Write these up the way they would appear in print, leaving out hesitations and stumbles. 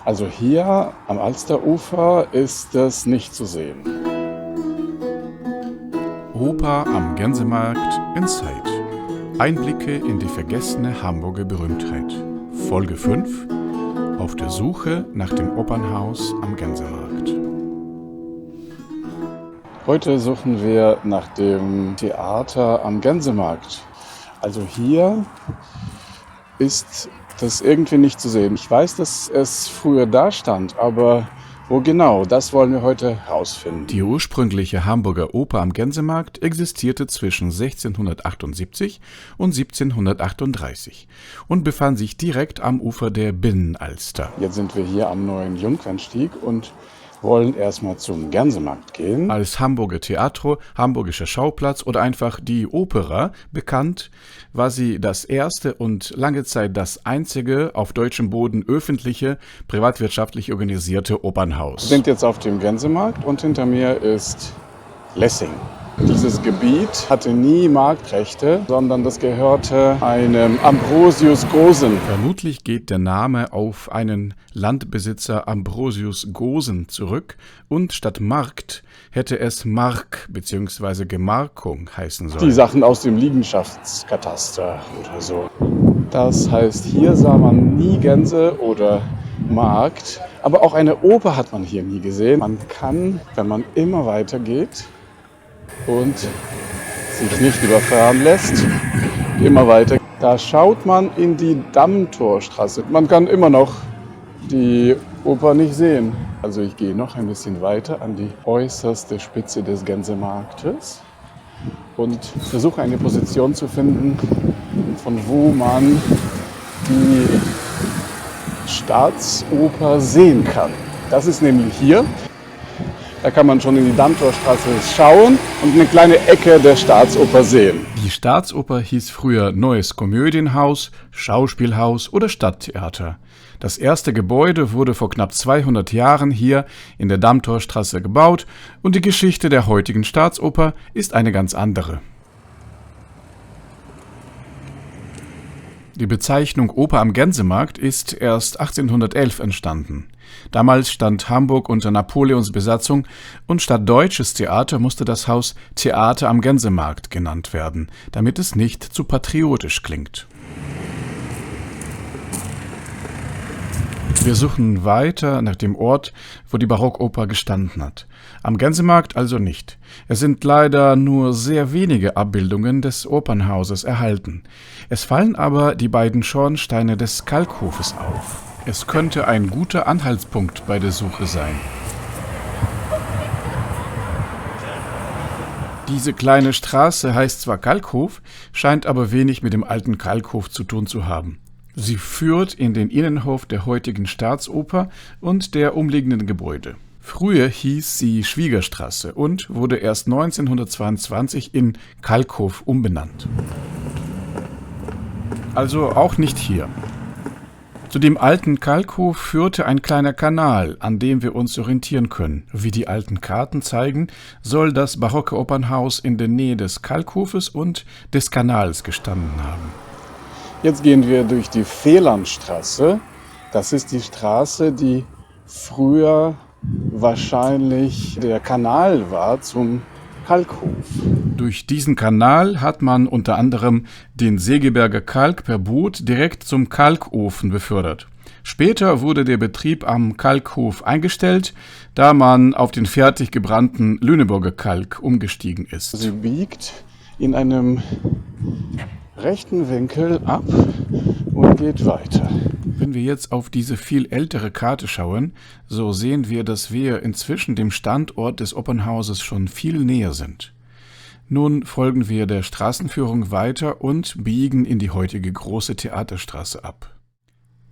Also hier am Alsterufer ist es nicht zu sehen. Oper am Gänsemarkt Insight. Einblicke in die vergessene Hamburger Berühmtheit. Folge 5. Auf der Suche nach dem Opernhaus am Gänsemarkt. Heute suchen wir nach dem Theater am Gänsemarkt. Also hier ist das irgendwie nicht zu sehen. Ich weiß, dass es früher da stand, aber wo genau, das wollen wir heute herausfinden. Die ursprüngliche Hamburger Oper am Gänsemarkt existierte zwischen 1678 und 1738 und befand sich direkt am Ufer der Binnenalster. Jetzt sind wir hier am neuen Jungfernstieg und wollen erstmal zum Gänsemarkt gehen. Als Hamburger Teatro, Hamburgischer Schauplatz oder einfach die Opera bekannt, war sie das erste und lange Zeit das einzige auf deutschem Boden öffentliche, privatwirtschaftlich organisierte Opernhaus. Wir sind jetzt auf dem Gänsemarkt und hinter mir ist Lessing. Dieses Gebiet hatte nie Marktrechte, sondern das gehörte einem Ambrosius Gosen. Vermutlich geht der Name auf einen Landbesitzer Ambrosius Gosen zurück und statt Markt hätte es Mark bzw. Gemarkung heißen sollen. Die Sachen aus dem Liegenschaftskataster oder so. Das heißt, hier sah man nie Gänse oder Markt, aber auch eine Oper hat man hier nie gesehen. Man kann, wenn man immer weiter geht und sich nicht überfahren lässt, immer weiter. Da schaut man in die Dammtorstraße. Man kann immer noch die Oper nicht sehen. Also ich gehe noch ein bisschen weiter an die äußerste Spitze des Gänsemarktes und versuche eine Position zu finden, von wo man die Staatsoper sehen kann. Das ist nämlich hier. Da kann man schon in die Dammtorstraße schauen und eine kleine Ecke der Staatsoper sehen. Die Staatsoper hieß früher Neues Komödienhaus, Schauspielhaus oder Stadttheater. Das erste Gebäude wurde vor knapp 200 Jahren hier in der Dammtorstraße gebaut und die Geschichte der heutigen Staatsoper ist eine ganz andere. Die Bezeichnung Oper am Gänsemarkt ist erst 1811 entstanden. Damals stand Hamburg unter Napoleons Besatzung und statt Deutsches Theater musste das Haus Theater am Gänsemarkt genannt werden, damit es nicht zu patriotisch klingt. Wir suchen weiter nach dem Ort, wo die Barockoper gestanden hat. Am Gänsemarkt also nicht. Es sind leider nur sehr wenige Abbildungen des Opernhauses erhalten. Es fallen aber die beiden Schornsteine des Kalkhofes auf. Es könnte ein guter Anhaltspunkt bei der Suche sein. Diese kleine Straße heißt zwar Kalkhof, scheint aber wenig mit dem alten Kalkhof zu tun zu haben. Sie führt in den Innenhof der heutigen Staatsoper und der umliegenden Gebäude. Früher hieß sie Schwiegerstraße und wurde erst 1922 in Kalkhof umbenannt. Also auch nicht hier. Zu dem alten Kalkhof führte ein kleiner Kanal, an dem wir uns orientieren können. Wie die alten Karten zeigen, soll das barocke Opernhaus in der Nähe des Kalkhofes und des Kanals gestanden haben. Jetzt gehen wir durch die Felandstraße. Das ist die Straße, die früher wahrscheinlich der Kanal war zum Kalkhof. Durch diesen Kanal hat man unter anderem den Segeberger Kalk per Boot direkt zum Kalkofen befördert. Später wurde der Betrieb am Kalkhof eingestellt, da man auf den fertig gebrannten Lüneburger Kalk umgestiegen ist. Sie biegt in einem rechten Winkel ab und geht weiter. Wenn wir jetzt auf diese viel ältere Karte schauen, so sehen wir, dass wir inzwischen dem Standort des Opernhauses schon viel näher sind. Nun folgen wir der Straßenführung weiter und biegen in die heutige Große Theaterstraße ab.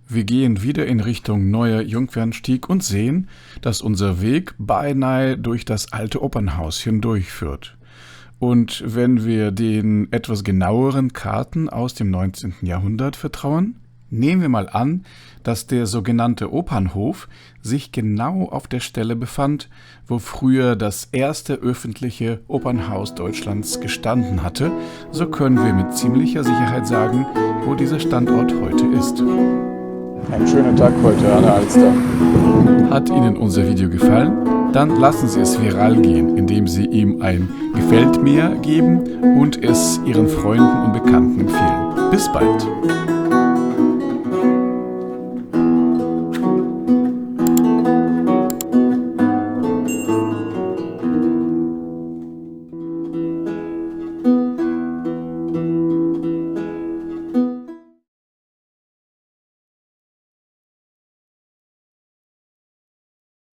Wir gehen wieder in Richtung Neuer Jungfernstieg und sehen, dass unser Weg beinahe durch das alte Opernhaus hindurchführt. Und wenn wir den etwas genaueren Karten aus dem 19. Jahrhundert vertrauen, nehmen wir mal an, dass der sogenannte Opernhof sich genau auf der Stelle befand, wo früher das erste öffentliche Opernhaus Deutschlands gestanden hatte, so können wir mit ziemlicher Sicherheit sagen, wo dieser Standort heute ist. Einen schönen Tag heute an der Alster. Hat Ihnen unser Video gefallen? Dann lassen Sie es viral gehen, indem Sie ihm ein Gefällt mir geben und es Ihren Freunden und Bekannten empfehlen. Bis bald!